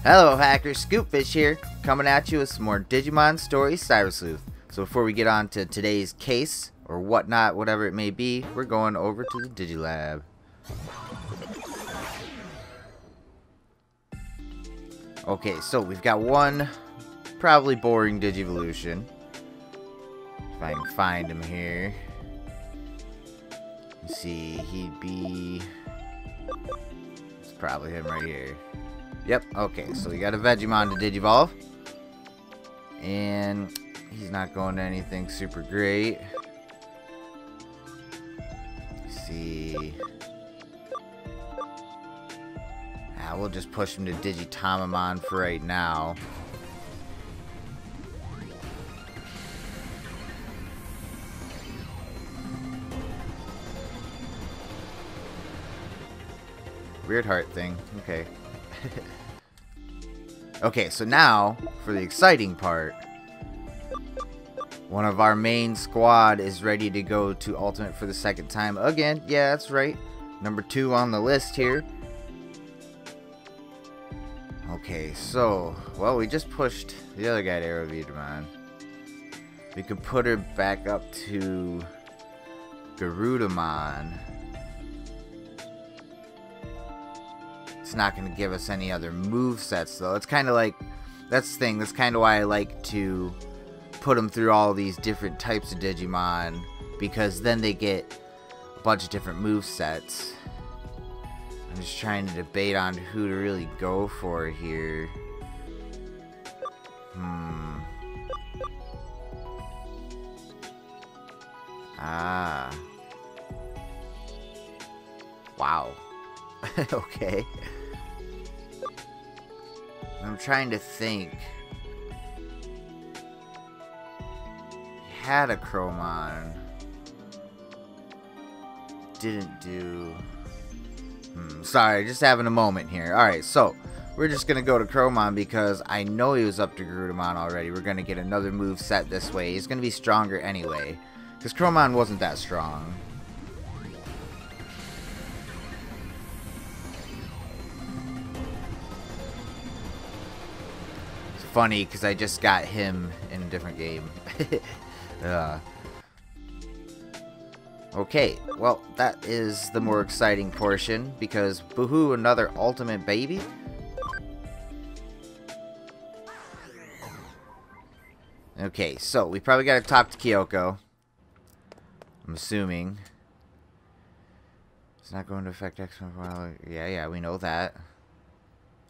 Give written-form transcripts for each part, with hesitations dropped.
Hello hackers, ScootFish here, coming at you with some more Digimon stories Sleuth. So before we get on to today's case, or whatnot, whatever it may be, we're going over to the Digilab. Okay, so we've got one probably boring Digivolution. If I can find him here. Let's see, he'd be... It's probably him right here. Yep, okay, so we got a Vegemon to Digivolve. And he's not going to anything super great. Let's see. We'll just push him to Digitamamon for right now. Weird heart thing. Okay. Okay, so now for the exciting part. One of our main squad is ready to go to Ultimate for the second time again. Yeah, that's right. Number 2 on the list here. Okay, so, well, we just pushed the other guy to Aerovedamon. We could put her back up to Garudamon. It's not going to give us any other movesets, though. It's kind of like, that's the thing, that's kind of why I like to put them through all these different types of Digimon, because then they get a bunch of different movesets. I'm just trying to debate on who to really go for here. Wow. Okay. I'm trying to think. He had a Chromon. Didn't do... Sorry, just having a moment here. Alright, so we're just going to go to Chromon because I know he was up to Garudamon already. We're going to get another move set this way. He's going to be stronger anyway. Because Chromon wasn't that strong. It's funny because I just got him in a different game. Okay, well, that is the more exciting portion, because boohoo, another ultimate baby? Okay, so we probably gotta talk to Kyoko. I'm assuming. It's not going to affect X for a while. Yeah, we know that.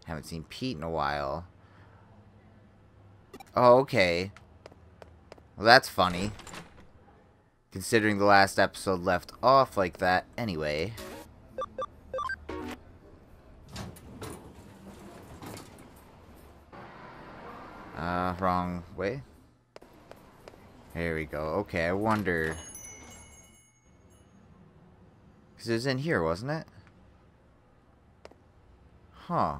Haven't seen Pete in a while. Oh, okay. Well, that's funny. Considering the last episode left off like that anyway. Wrong way. There we go. Okay, I wonder. Because it was in here, wasn't it? Huh.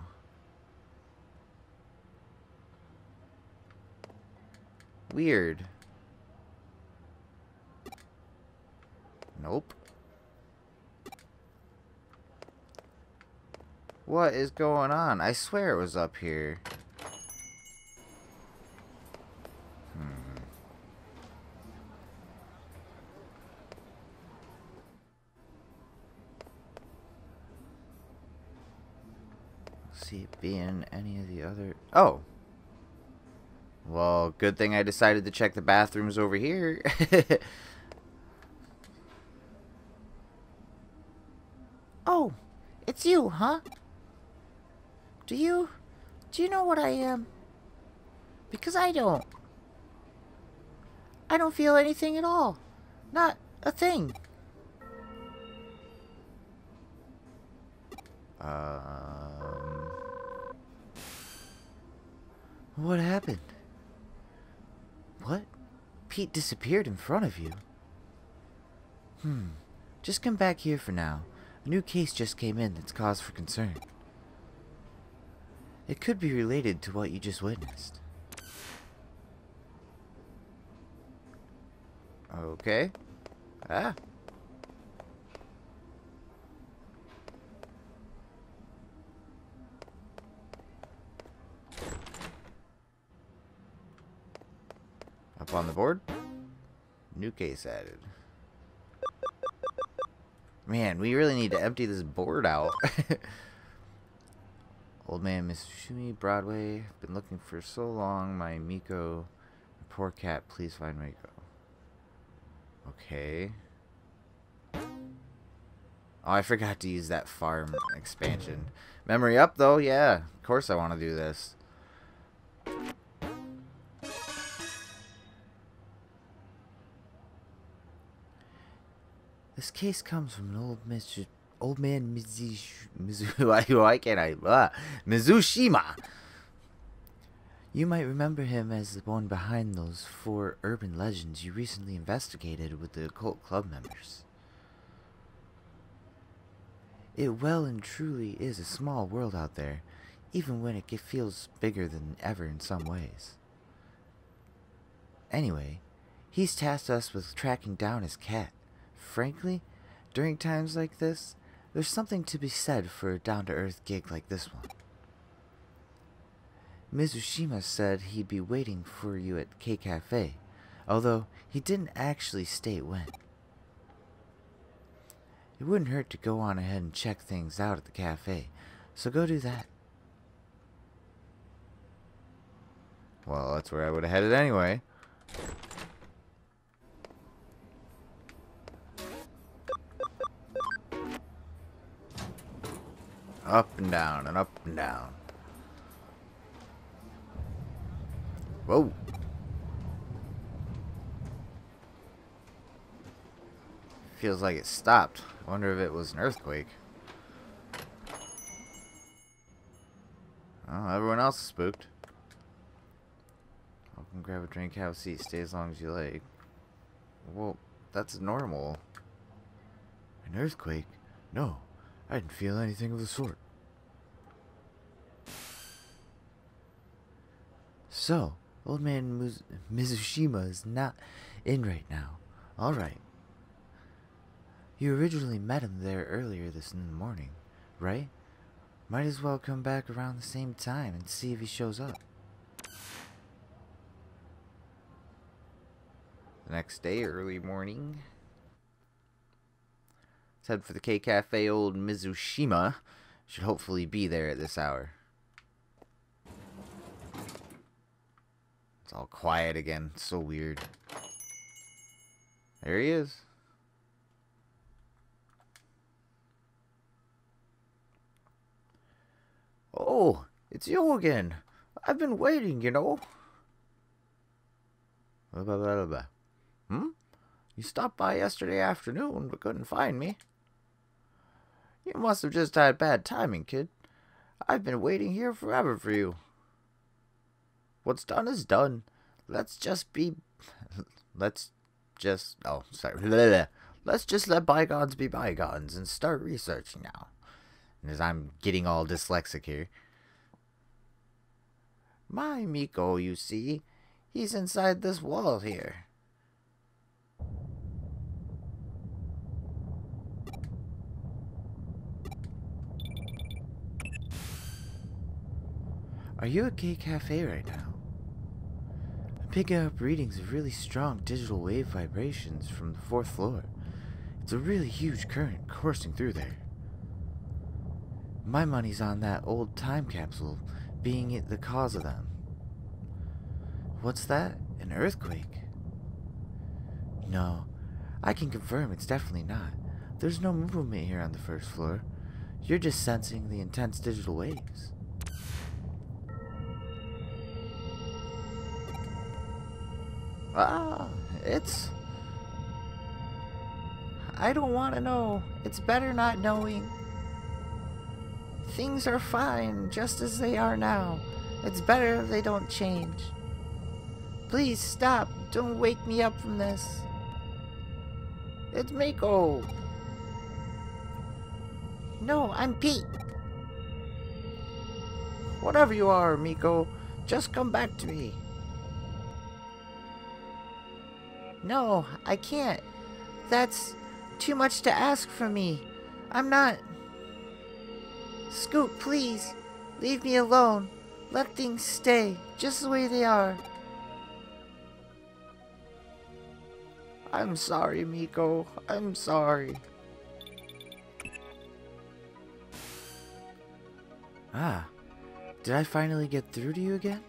Weird. Nope. What is going on? I swear it was up here. See it being any of the other... Oh! Well, good thing I decided to check the bathrooms over here. Oh, it's you, huh? Do you know what I am? Because I don't. I don't feel anything at all. Not a thing. What happened? What? Pete disappeared in front of you. Just come back here for now. A new case just came in that's cause for concern. It could be related to what you just witnessed. Okay. Ah. on the board. New case added. Man, we really need to empty this board out. Old man Mizushima, Broadway. Been looking for so long. My Miko. Poor cat, please find Miko. Okay. Oh, I forgot to use that farm expansion. Memory up, though? Yeah, of course I want to do this. This case comes from an old man Mizushima. You might remember him as the one behind those 4 urban legends you recently investigated with the occult club members. It well and truly is a small world out there, even when it feels bigger than ever in some ways. Anyway, he's tasked us with tracking down his cat. Frankly, during times like this, there's something to be said for a down-to-earth gig like this one. Mizushima said he'd be waiting for you at K Cafe, although he didn't actually state when. It wouldn't hurt to go on ahead and check things out at the cafe, so go do that. Well, that's where I would have headed anyway. Up and down and up and down. Whoa. Feels like it stopped. I wonder if it was an earthquake. Oh, everyone else is spooked. Welcome, grab a drink, have a seat, stay as long as you like. Well, that's normal. An earthquake? No, I didn't feel anything of the sort. So, old man Mizushima is not in right now. Alright. You originally met him there earlier this morning, right? Might as well come back around the same time and see if he shows up. The next day, early morning. Let's head for the K Cafe. Old Mizushima should hopefully be there at this hour. It's all quiet again. It's so weird. There he is. Oh, it's you again. I've been waiting, you know. Blah, blah, blah, blah. You stopped by yesterday afternoon but couldn't find me. You must have just had bad timing, kid. I've been waiting here forever for you. What's done is done. Let's just let bygones be bygones and start researching now. As I'm getting all dyslexic here. My Miko, you see, he's inside this wall here. Are you at K Cafe right now? I'm picking up readings of really strong digital wave vibrations from the 4th floor. It's a really huge current coursing through there. My money's on that old time capsule being the cause of them. What's that? An earthquake? No, I can confirm it's definitely not. There's no movement here on the 1st floor. You're just sensing the intense digital waves. I don't want to know. It's better not knowing. Things are fine, just as they are now. It's better if they don't change. Please stop. Don't wake me up from this. It's Miko. No, I'm Pete. Whatever you are, Miko, just come back to me. No, I can't. That's too much to ask from me. I'm not... Scoot, please. Leave me alone. Let things stay just the way they are. I'm sorry, Miko. I'm sorry. Ah, did I finally get through to you again?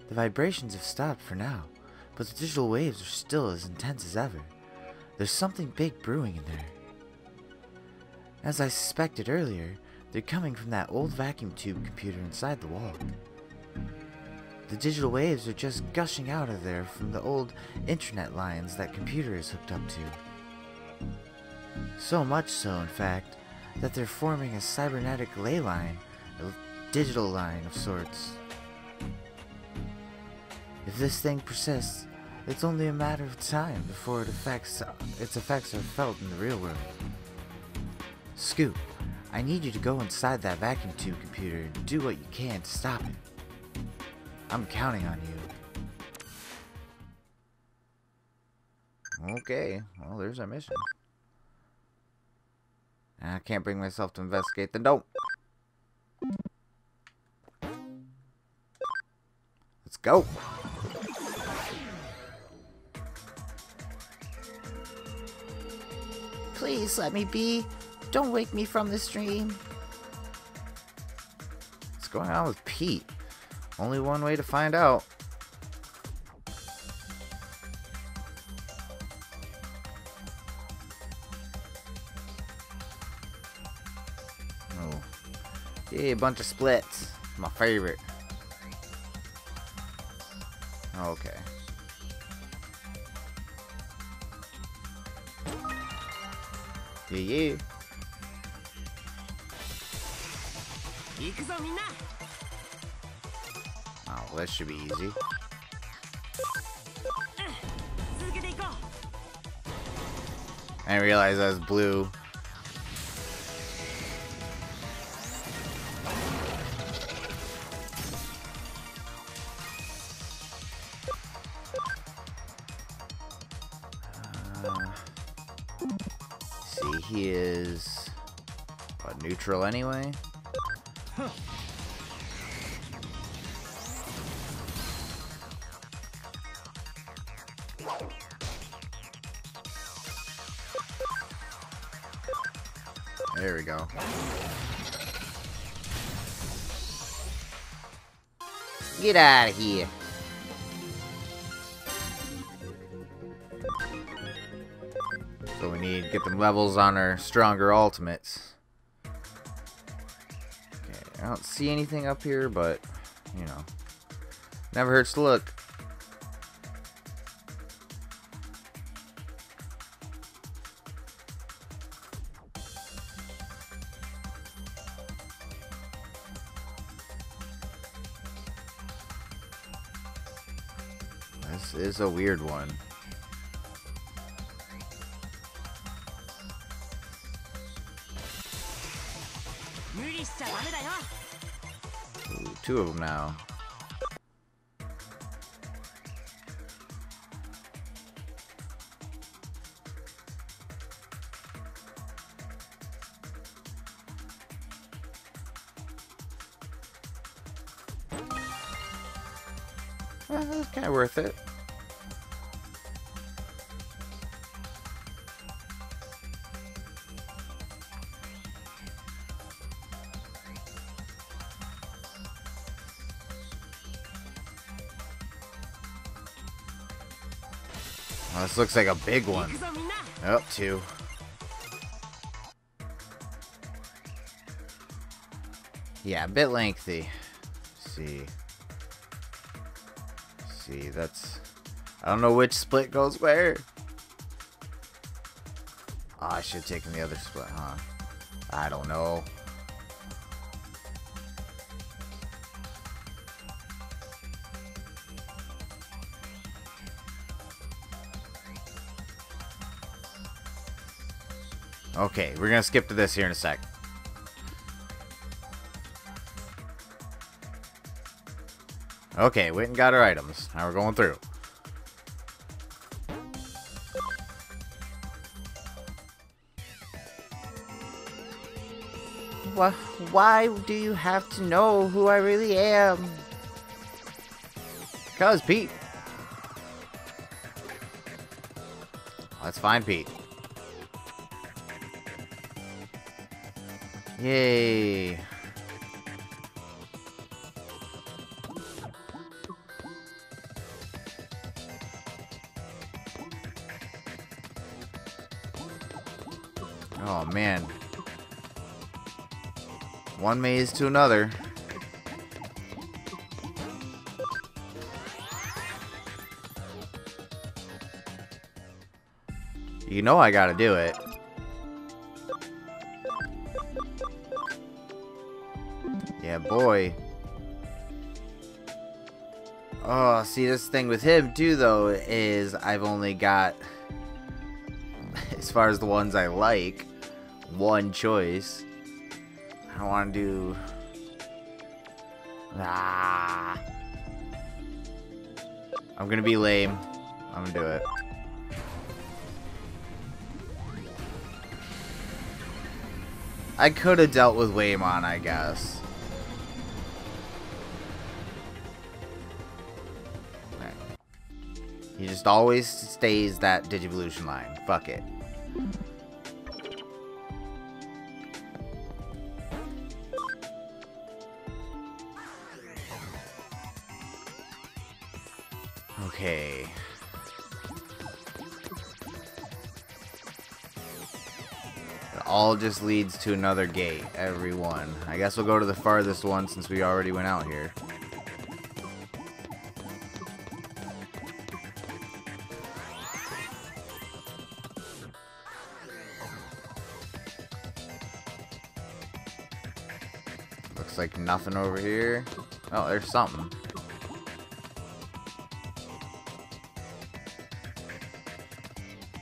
The vibrations have stopped for now, but the digital waves are still as intense as ever. There's something big brewing in there. As I suspected earlier, they're coming from that old vacuum tube computer inside the wall. The digital waves are just gushing out of there from the old internet lines that computer is hooked up to. So much so, in fact, that they're forming a cybernetic ley line, a digital line of sorts. If this thing persists, it's only a matter of time before its effects are felt in the real world. Scoot, I need you to go inside that vacuum tube computer and do what you can to stop it. I'm counting on you. Okay, well, there's our mission. I can't bring myself to investigate, then don't. Let's go. Please let me be. Don't wake me from this dream. What's going on with Pete? Only one way to find out. Oh. Yeah, a bunch of splits. My favorite. Okay. Yeah. Oh, that should be easy. I didn't realize that was blue. See, he is neutral anyway. There we go. Get out of here. So we need to get them levels on our stronger ultimates. Okay, I don't see anything up here, but, you know, never hurts to look. This is a weird one. Ooh, two of them now. That's kind of worth it. Oh, this looks like a big one. Oh, two. Yeah, a bit lengthy. Let's see, that's... I don't know which split goes where. Oh, I should have taken the other split, huh? I don't know. Okay, we're gonna skip to this here in a sec. Okay, went and got our items. Now we're going through. Why do you have to know who I really am? 'Cause, Pete. Let's find Pete. Yay. Oh man. One maze to another. You know I gotta do it. Yeah, boy. Oh, see, this thing with him, too, though, is I've only got, as far as the ones I like, one choice. I don't want to do... Ah. I'm gonna be lame. I'm gonna do it. I could have dealt with Waymon, I guess. Right. He just always stays that Digivolution line. Fuck it. Okay. It all just leads to another gate, every one. I guess we'll go to the farthest one since we already went out here. Looks like nothing over here. Oh, there's something.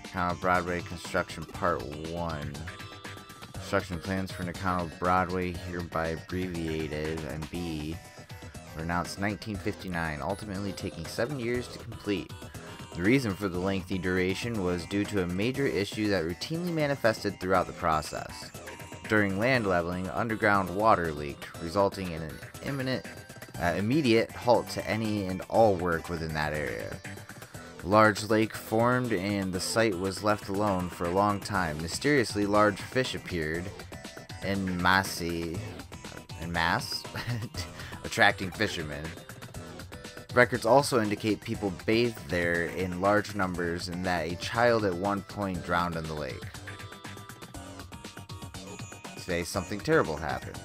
Nakano Broadway Construction Part 1. Construction plans for Nakano Broadway, hereby abbreviated, and B, were announced in 1959, ultimately taking 7 years to complete. The reason for the lengthy duration was due to a major issue that routinely manifested throughout the process. During land leveling, underground water leaked, resulting in an immediate halt to any and all work within that area. A large lake formed and the site was left alone for a long time. Mysteriously, large fish appeared en masse, attracting fishermen. Records also indicate people bathed there in large numbers and that a child at one point drowned in the lake. Today, something terrible happened.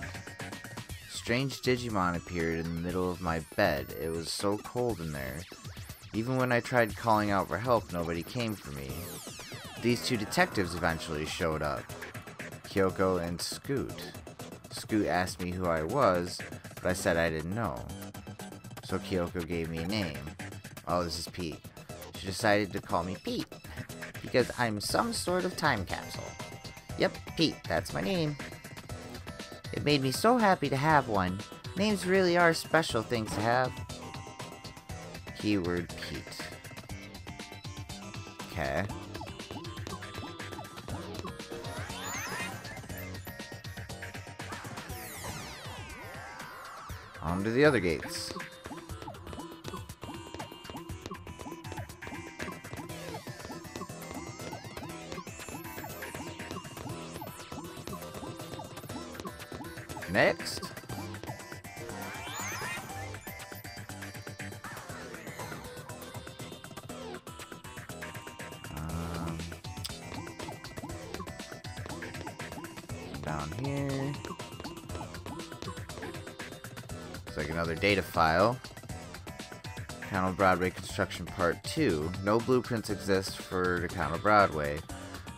Strange Digimon appeared in the middle of my bed. It was so cold in there. Even when I tried calling out for help, nobody came for me. These two detectives eventually showed up. Kyoko and Scoot. Scoot asked me who I was, but I said I didn't know. So Kyoko gave me a name. Oh, this is Pete. She decided to call me Pete, because I'm some sort of time capsule. Yep, Pete, that's my name. It made me so happy to have one. Names really are special things to have. Keyword Pete. Okay. On to the other gates. Next. Down here. Looks like another data file. Nakano Broadway Construction Part 2. No blueprints exist for Nakano Broadway.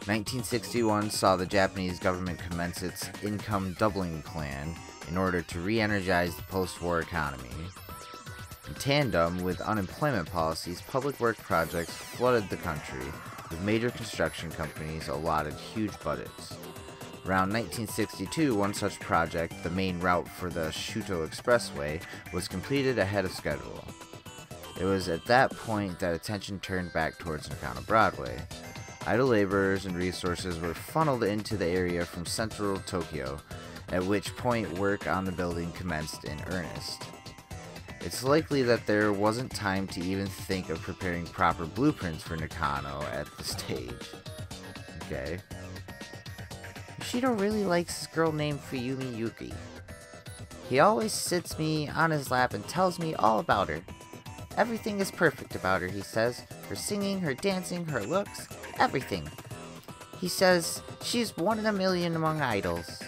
1961 saw the Japanese government commence its income doubling plan in order to re-energize the post-war economy. In tandem with unemployment policies, public work projects flooded the country, with major construction companies allotted huge budgets. Around 1962, one such project, the main route for the Shuto Expressway, was completed ahead of schedule. It was at that point that attention turned back towards Nakano Broadway. Idle laborers and resources were funneled into the area from central Tokyo, at which point work on the building commenced in earnest. It's likely that there wasn't time to even think of preparing proper blueprints for Nakano at the stage. Okay. Yoshido really likes this girl named Fuyumi Yuki. He always sits me on his lap and tells me all about her. Everything is perfect about her, he says. Her singing, her dancing, her looks, everything. He says she's one in a million among idols.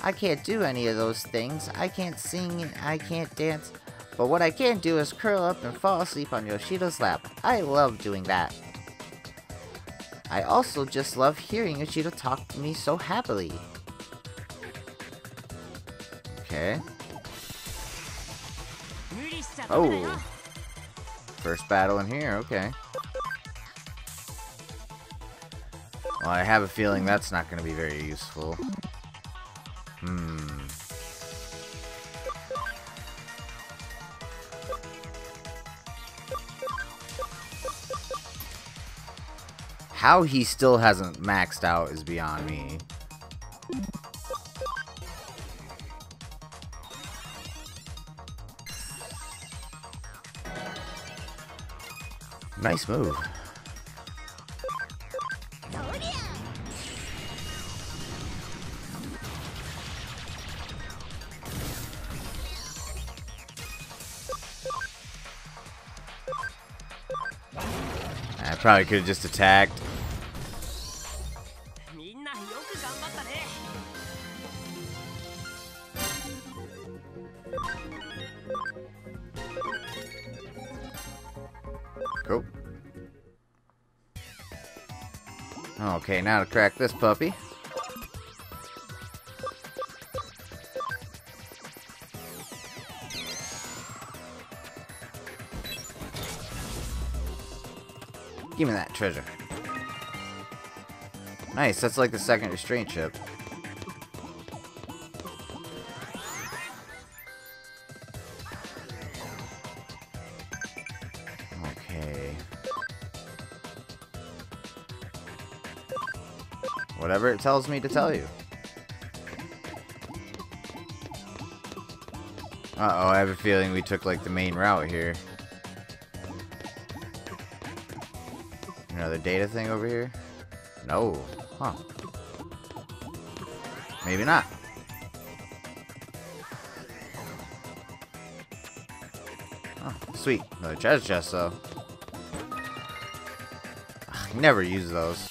I can't do any of those things. I can't sing, I can't dance. But what I can do is curl up and fall asleep on Yoshido's lap. I love doing that. I also just love hearing Yoshido talk to me so happily. Okay. Oh. First battle in here, okay. Well, I have a feeling that's not going to be very useful. How he still hasn't maxed out is beyond me. Nice move. I probably could have just attacked. Cool. Okay, now to crack this puppy. Give me that treasure. Nice, that's like the second restraint chip. Okay. Whatever it tells me to tell you. Uh-oh, I have a feeling we took like the main route here. Another data thing over here? No. Huh. Maybe not. Oh, sweet. Another treasure chest, though. I never use those.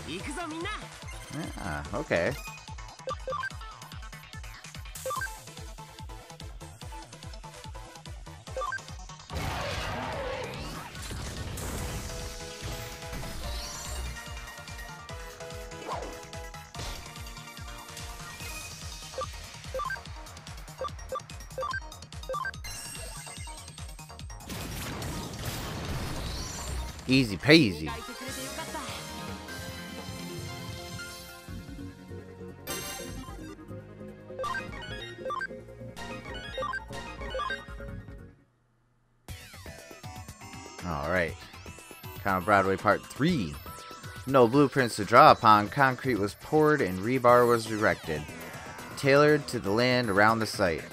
Yeah, okay. Easy peasy. Alright. Nakano Broadway Part 3. No blueprints to draw upon, concrete was poured and rebar was erected, tailored to the land around the site.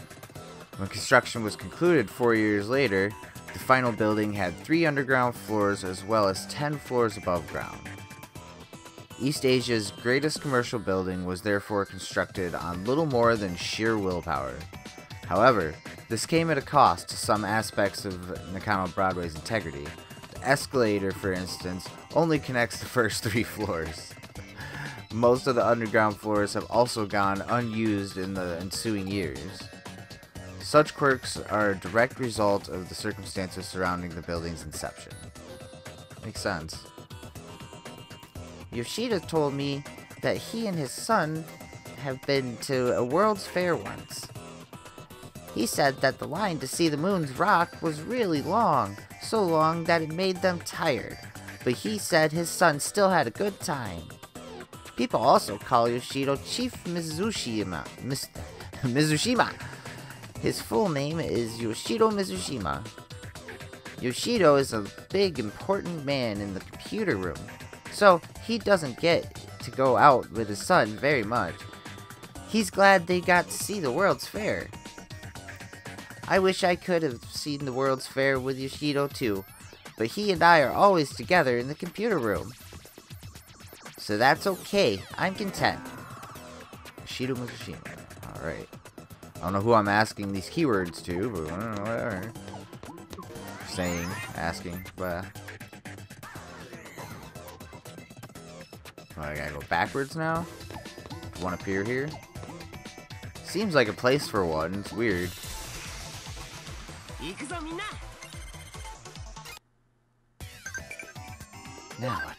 When construction was concluded 4 years later, the final building had 3 underground floors as well as 10 floors above ground. East Asia's greatest commercial building was therefore constructed on little more than sheer willpower. However, this came at a cost to some aspects of Nakano Broadway's integrity. The escalator, for instance, only connects the first 3 floors. Most of the underground floors have also gone unused in the ensuing years. Such quirks are a direct result of the circumstances surrounding the building's inception. Makes sense. Yoshida told me that he and his son have been to a World's Fair once. He said that the line to see the moon's rock was really long, so long that it made them tired, but he said his son still had a good time. People also call Yoshido Chief Mizushima. Mizushima. His full name is Yoshido Mizushima. Yoshido is a big, important man in the computer room, so he doesn't get to go out with his son very much. He's glad they got to see the World's Fair. I wish I could have seen the World's Fair with Yoshido too, but he and I are always together in the computer room. So that's okay, I'm content. Yoshido Mizushima. Alright. I don't know who I'm asking these keywords to, but whatever. Saying, asking, but... Oh, I gotta go backwards now? Does one appear here? Seems like a place for one, it's weird. Now what?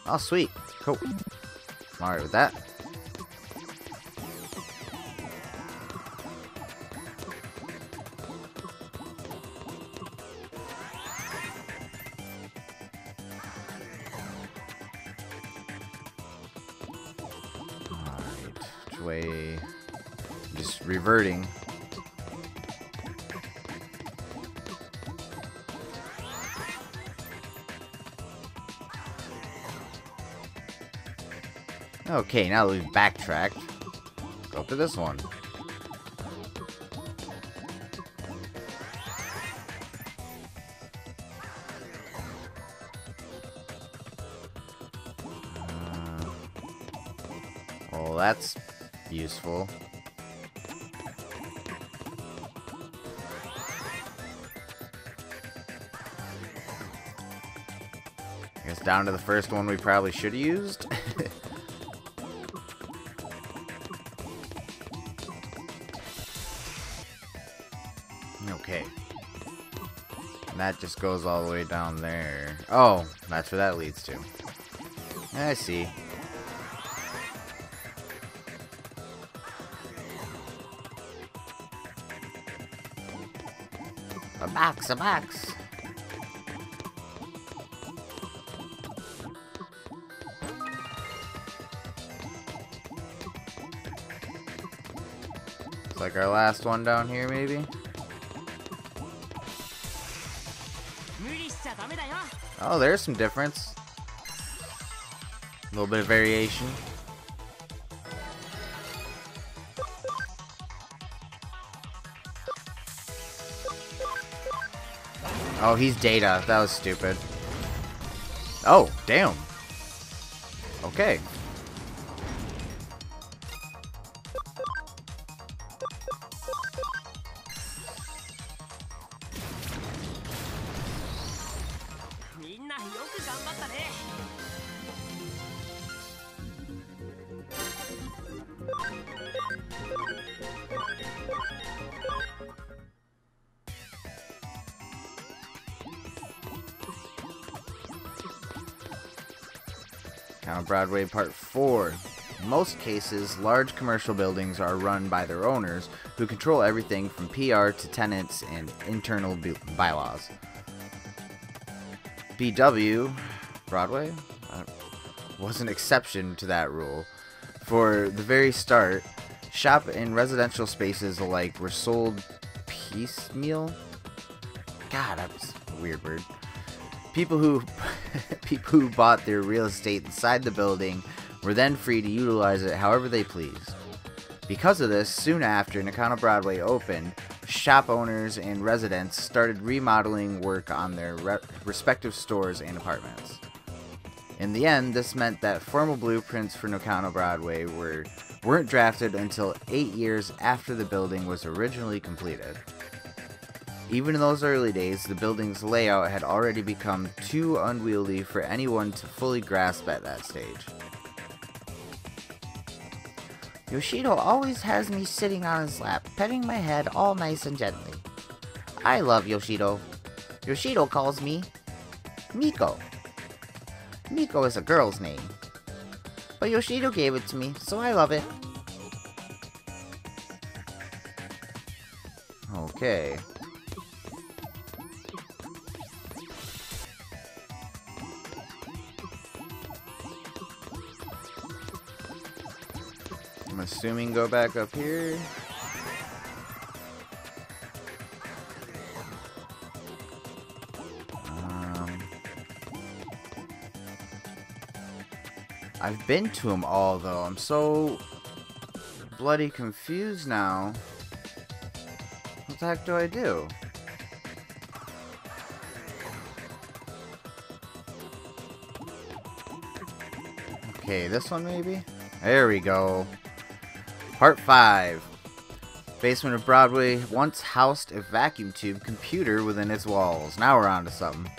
Oh, sweet. Cool. I'm alright with that. Alright. Which way? Just reverting. Okay, now that we've backtracked, go up to this one. Well, that's useful. I guess down to the first one we probably should have used. Okay. And that just goes all the way down there. Oh, that's where that leads to. I see. A box, a box. It's like our last one down here, maybe? Oh, there's some difference. A little bit of variation. Oh, he's Data. That was stupid. Oh, damn. Okay. On Broadway Part 4. In most cases, large commercial buildings are run by their owners, who control everything from PR to tenants and internal bylaws. BW, Broadway, was an exception to that rule. For the very start, shop and residential spaces alike were sold piecemeal. God, that's a weird word. People who bought their real estate inside the building were then free to utilize it however they pleased. Because of this, soon after Nakano Broadway opened, shop owners and residents started remodeling work on their respective stores and apartments. In the end, this meant that formal blueprints for Nakano Broadway weren't drafted until 8 years after the building was originally completed. Even in those early days, the building's layout had already become too unwieldy for anyone to fully grasp at that stage. Yoshido always has me sitting on his lap, petting my head all nice and gently. I love Yoshido. Yoshido calls me Miko. Miko is a girl's name, but Yoshido gave it to me, so I love it. Okay. I'm assuming go back up here. I've been to them all though. I'm so bloody confused now. the heck do I do? Okay, this one maybe? There we go. Part 5. Basement of Broadway once housed a vacuum tube computer within its walls. Now we're on to something.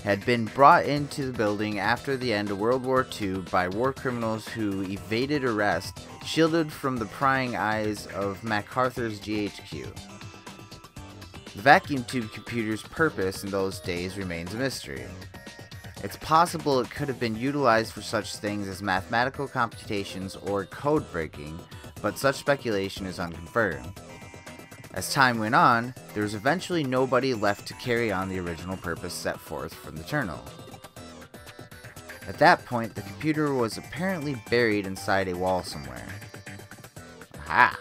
Had been brought into the building after the end of World War II by war criminals who evaded arrest, shielded from the prying eyes of MacArthur's GHQ. The vacuum tube computer's purpose in those days remains a mystery. It's possible it could have been utilized for such things as mathematical computations or code breaking, but such speculation is unconfirmed. As time went on, there was eventually nobody left to carry on the original purpose set forth from the journal. At that point, the computer was apparently buried inside a wall somewhere. Aha!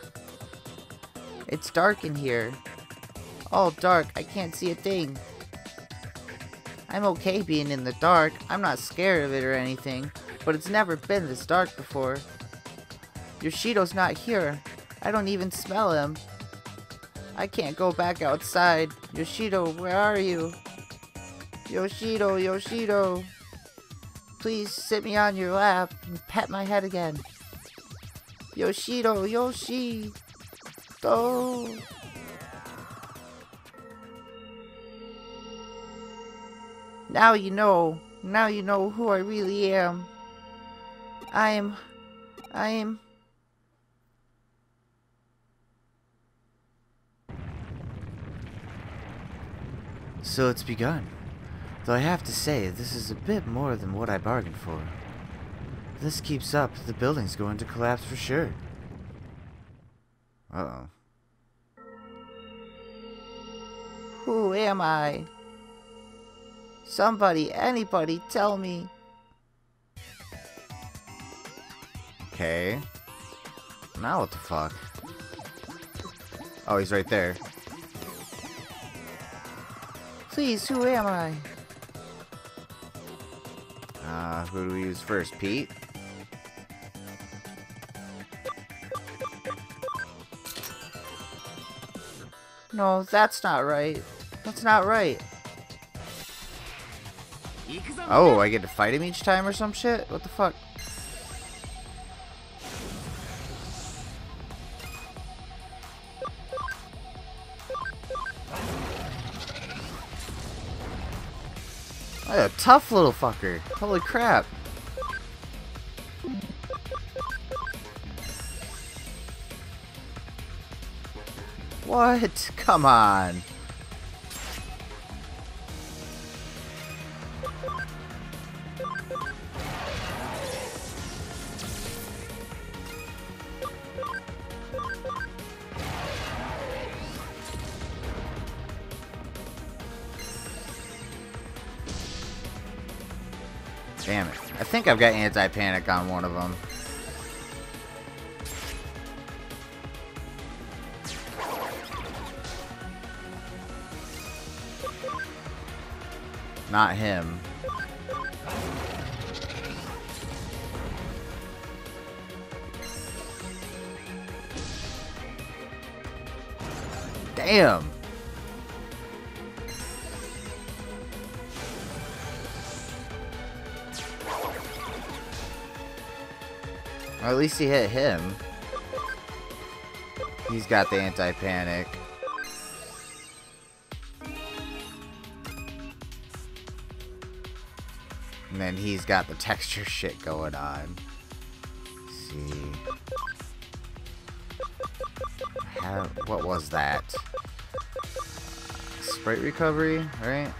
It's dark in here. All dark, I can't see a thing. I'm okay being in the dark, I'm not scared of it or anything, but it's never been this dark before. Yoshido's not here. I don't even smell him. I can't go back outside. Yoshido, where are you? Yoshido, Yoshido. Please sit me on your lap and pet my head again. Yoshido, Yoshi. Go. Now you know who I really am. I am... So it's begun. Though I have to say, this is a bit more than what I bargained for. If this keeps up, the building's going to collapse for sure. Uh-oh. Who am I? Somebody, anybody, tell me. Okay. Now what the fuck? Oh, he's right there. Please, who am I? Who do we use first? Pete? No, that's not right. That's not right. Oh, I get to fight him each time or some shit? What the fuck? Oh, a tough little fucker. Holy crap. What? Come on. Damn it. I think I've got anti-panic on one of them. Not him. Damn. Or at least he hit him. He's got the anti-panic. And then he's got the texture shit going on. Let's see. What was that? Sprite recovery, right?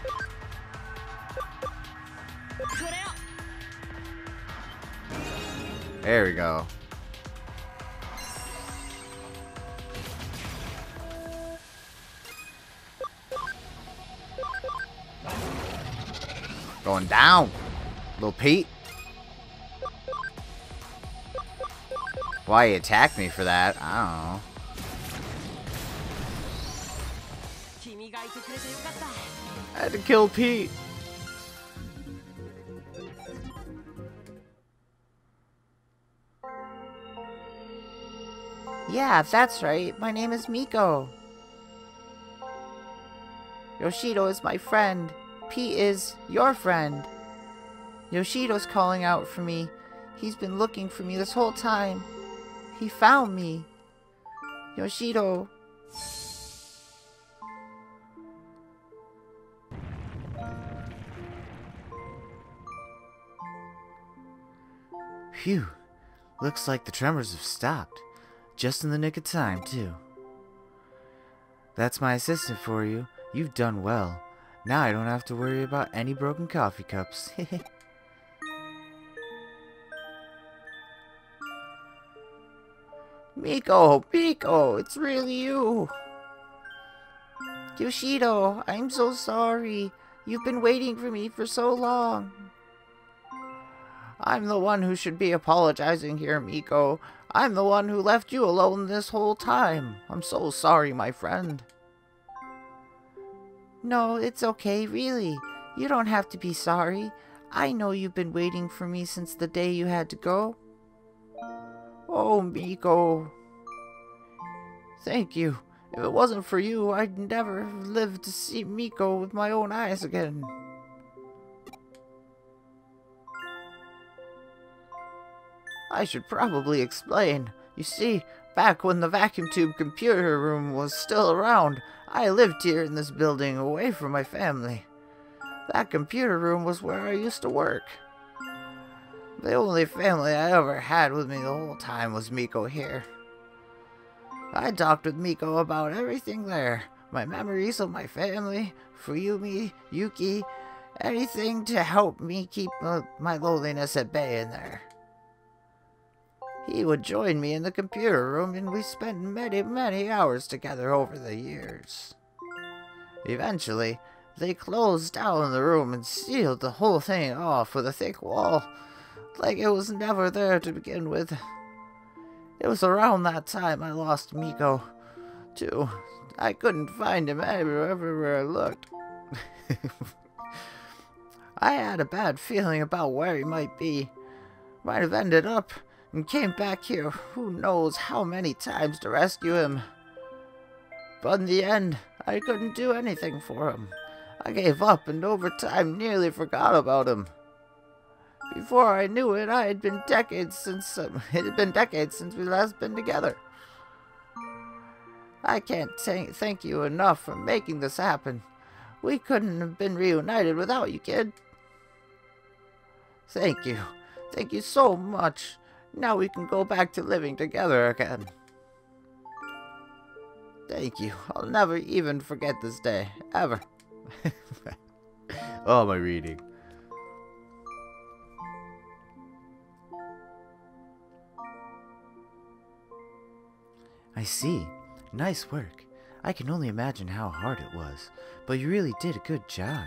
There we go. Going down, little Pete. Why he attacked me for that? I don't know. I had to kill Pete. Yeah, that's right. My name is Miko. Yoshido is my friend. Pete is your friend. Yoshido's calling out for me. He's been looking for me this whole time. He found me. Yoshido. Phew. Looks like the tremors have stopped. Just in the nick of time, too. That's my assistant for you. You've done well. Now I don't have to worry about any broken coffee cups. Miko, it's really you. Yoshido, I'm so sorry. You've been waiting for me for so long. I'm the one who should be apologizing here, Miko. I'm the one who left you alone this whole time. I'm so sorry, my friend. No, it's okay, really. You don't have to be sorry. I know you've been waiting for me since the day you had to go. Oh, Miko. Thank you. If it wasn't for you, I'd never have lived to see Miko with my own eyes again. I should probably explain. You see, back when the vacuum tube computer room was still around, I lived here in this building away from my family. That computer room was where I used to work. The only family I ever had with me the whole time was Miko here. I talked with Miko about everything there. My memories of my family, Fuyumi, Yuki, anything to help me keep my loneliness at bay in there. He would join me in the computer room, and we spent many hours together over the years. Eventually, they closed down the room and sealed the whole thing off with a thick wall, like it was never there to begin with. It was around that time I lost Miko, too. I couldn't find him everywhere I looked. I had a bad feeling about where he might be. Might have ended up and came back here who knows how many times to rescue him. But in the end, I couldn't do anything for him. I gave up and over time nearly forgot about him. Before I knew it, it had been decades since we last been together. I can't thank you enough for making this happen. We couldn't have been reunited without you, kid. Thank you. Thank you so much. Now we can go back to living together again. Thank you. I'll never even forget this day. Ever. Oh, my reading. I see. Nice work. I can only imagine how hard it was, but you really did a good job.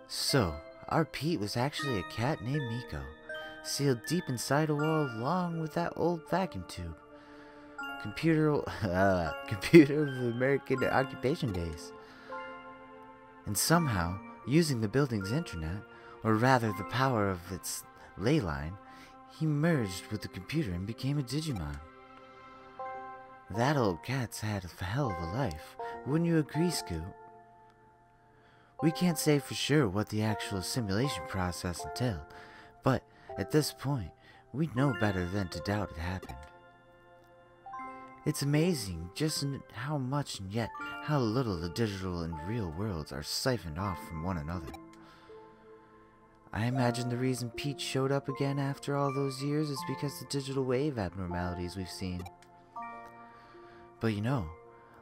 So, our Pete was actually a cat named Miko, sealed deep inside a wall along with that old vacuum tube. Computer of the American occupation days. And somehow, using the building's internet, or rather the power of its ley line, he merged with the computer and became a Digimon. That old cat's had a hell of a life, wouldn't you agree, Scoot? We can't say for sure what the actual simulation process entailed, but at this point, we know better than to doubt it happened. It's amazing just how much and yet how little the digital and real worlds are siphoned off from one another. I imagine the reason Pete showed up again after all those years is because the digital wave abnormalities we've seen. But you know,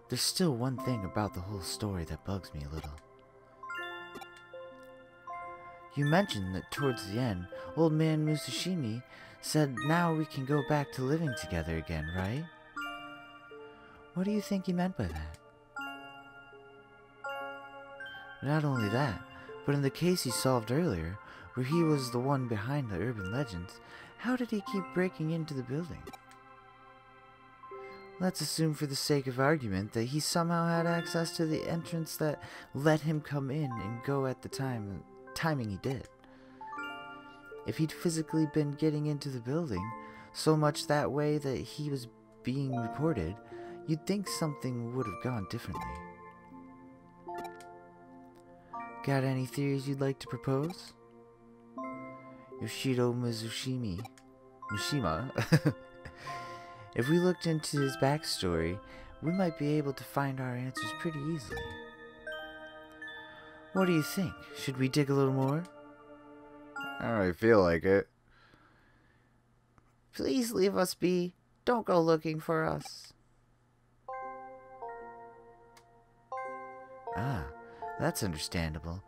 there's still one thing about the whole story that bugs me a little. You mentioned that towards the end, old man Mizushima said now we can go back to living together again, right? What do you think he meant by that? Not only that, but in the case he solved earlier, where he was the one behind the urban legends, how did he keep breaking into the building? Let's assume for the sake of argument that he somehow had access to the entrance that let him come in and go at the timing he did. If he'd physically been getting into the building, so much that way that he was being reported, you'd think something would have gone differently. Got any theories you'd like to propose? Yoshido Mishima. If we looked into his backstory, we might be able to find our answers pretty easily. What do you think? Should we dig a little more? I don't really feel like it. Please leave us be. Don't go looking for us. Ah, that's understandable.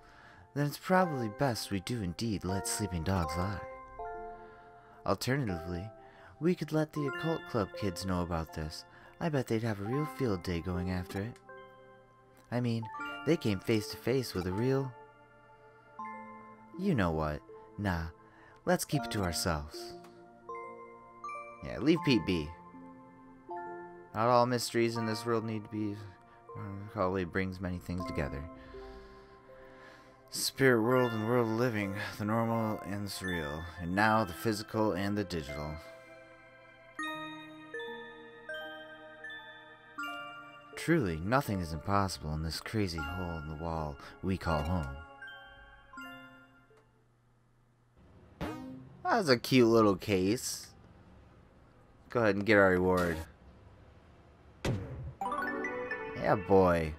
Then it's probably best we do indeed let sleeping dogs lie. Alternatively, we could let the occult club kids know about this. I bet they'd have a real field day going after it. I mean, they came face to face with a real... You know what? Nah, let's keep it to ourselves. Yeah, leave Pete be. Not all mysteries in this world need to be... Probably brings many things together. Spirit world and world of living, the normal and the surreal, and now the physical and the digital. Truly, nothing is impossible in this crazy hole in the wall we call home. That was a cute little case. Go ahead and get our reward. Yeah, boy.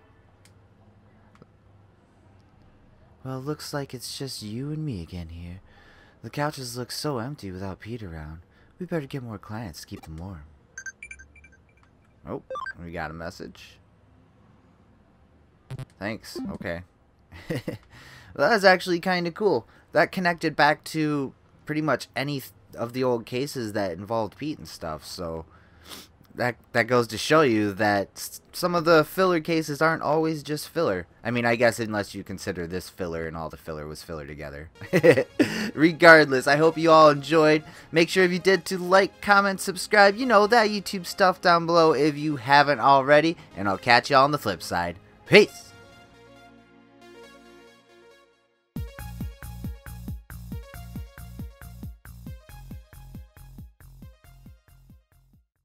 Well, looks like it's just you and me again here. The couches look so empty without Pete around. We better get more clients to keep them warm. Oh, we got a message. Thanks. Okay. Well, that's actually kind of cool. That connected back to pretty much any of the old cases that involved Pete and stuff. So that goes to show you that some of the filler cases aren't always just filler. I mean, I guess unless you consider this filler and all the filler was filler together. Regardless, I hope you all enjoyed. Make sure if you did to like, comment, subscribe. You know, that YouTube stuff down below if you haven't already. And I'll catch you on the flip side. Peace!